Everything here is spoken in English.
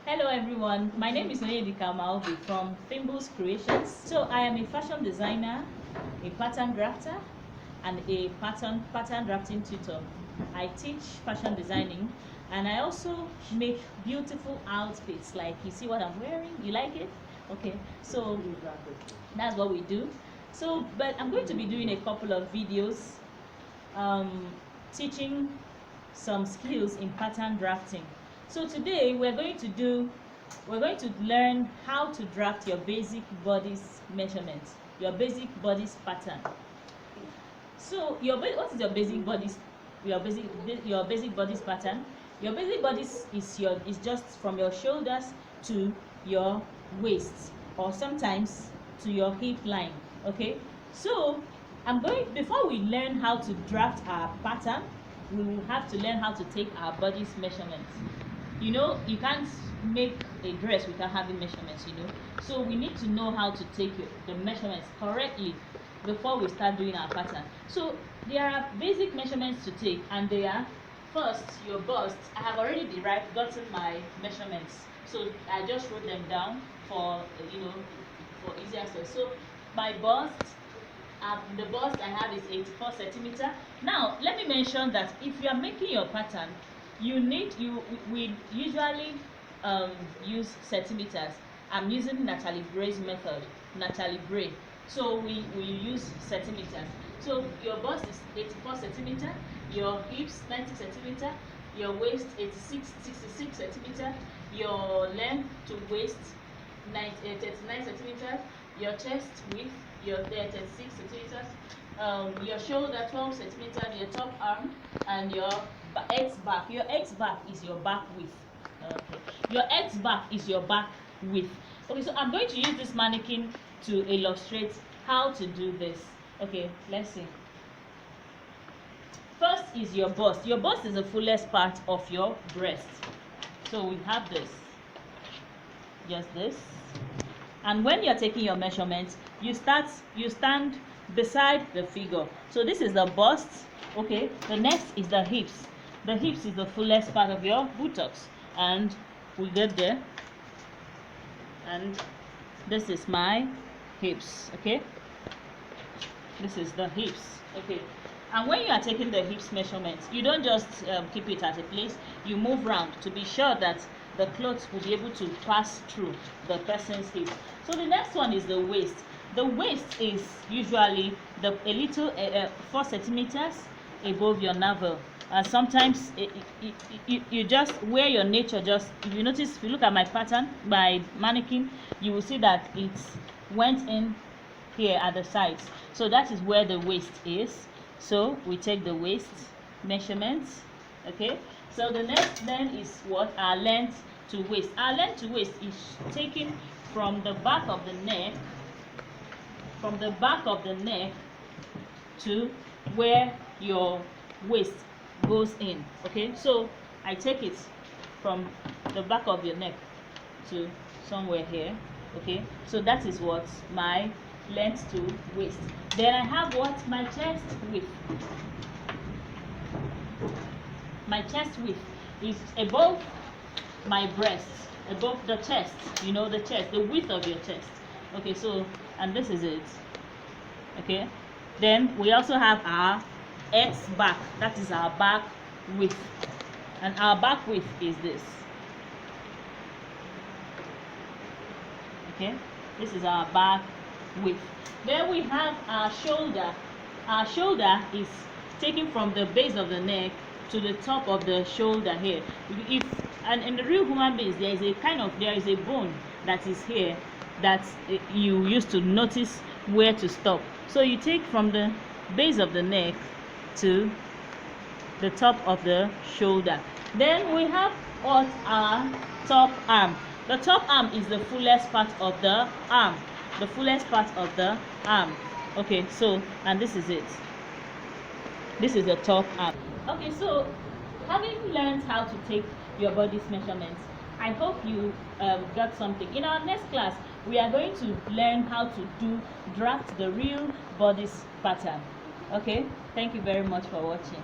Hello everyone, my name is Onyedika Maobi from Fimble's Creations. So I am a fashion designer, a pattern drafter, and a pattern drafting tutor. I teach fashion designing, and I also make beautiful outfits like you see what I'm wearing. You like it? Okay, so that's what we do. So but I'm going to be doing a couple of videos teaching some skills in pattern drafting. So today we're going to learn how to draft your basic bodice measurements, your basic bodice pattern. So what is your basic bodice? Your basic bodice pattern. Your basic bodice is just from your shoulders to your waist, or sometimes to your hip line. Okay. So before we learn how to draft our pattern, we will have to learn how to take our bodice measurements. You know, you can't make a dress without having measurements, so we need to know how to take the measurements correctly before we start doing our pattern. So there are basic measurements to take, and they are: first, your bust. I have already gotten my measurements, so I just wrote them down for easy access. So my bust, the bust I have is 84 centimeter. Now let me mention that if you are making your pattern, we usually use centimeters. I'm using Natalie Bray's method, Natalie Bray. So we use centimeters. So your bust is 84 centimeter, your hips 90 centimeter, your waist 66 centimeter, your length to waist 39 centimeters, your chest width, your 36 centimeters, your shoulder 12 centimeters, your top arm, and your X back. Your X back is your back width. Okay. Your X back is your back width. Okay, so I'm going to use this mannequin to illustrate how to do this. Okay, let's see. First is your bust. Your bust is the fullest part of your breast. So we have this, just this. And when you're taking your measurements, you stand beside the figure. So this is the bust. Okay, the next is the hips. The hips is the fullest part of your buttocks, and we get there, and this is my hips. Okay, this is the hips. Okay, and when you are taking the hips measurements, you don't just keep it at a place. You move around to be sure that the clothes will be able to pass through the person's hips. So the next one is the waist. The waist is usually a little 4 centimeters above your navel. Sometimes you just where your nature just, if you notice, if you look at my pattern, my mannequin, you will see that it went in here at the sides. So that is where the waist is. So we take the waist measurements. Okay, so the next then is what? Our length to waist. Our length to waist is taken from the back of the neck, to where your waist goes in. Okay, so I take it from the back of your neck to somewhere here. Okay, so that is what my length to waist. Then I have what? My chest width. My chest width is above my breast, above the chest, the chest, the width of your chest. Okay, so, and this is it. Okay, then we also have our X back. That is our back width, and our back width is this. Okay, this is our back width. Then we have our shoulder. Our shoulder is taken from the base of the neck to the top of the shoulder here. And in the real human beings, there is a bone that is here that you used to notice where to stop. So you take from the base of the neck to the top of the shoulder. Then we have what? Our top arm. The top arm is the fullest part of the arm. The fullest part of the arm. Okay, so, and this is it. This is the top arm. Okay, so having learned how to take your body's measurements, I hope you got something. In our next class, we are going to learn how to draft the real bodice pattern. Okay, thank you very much for watching.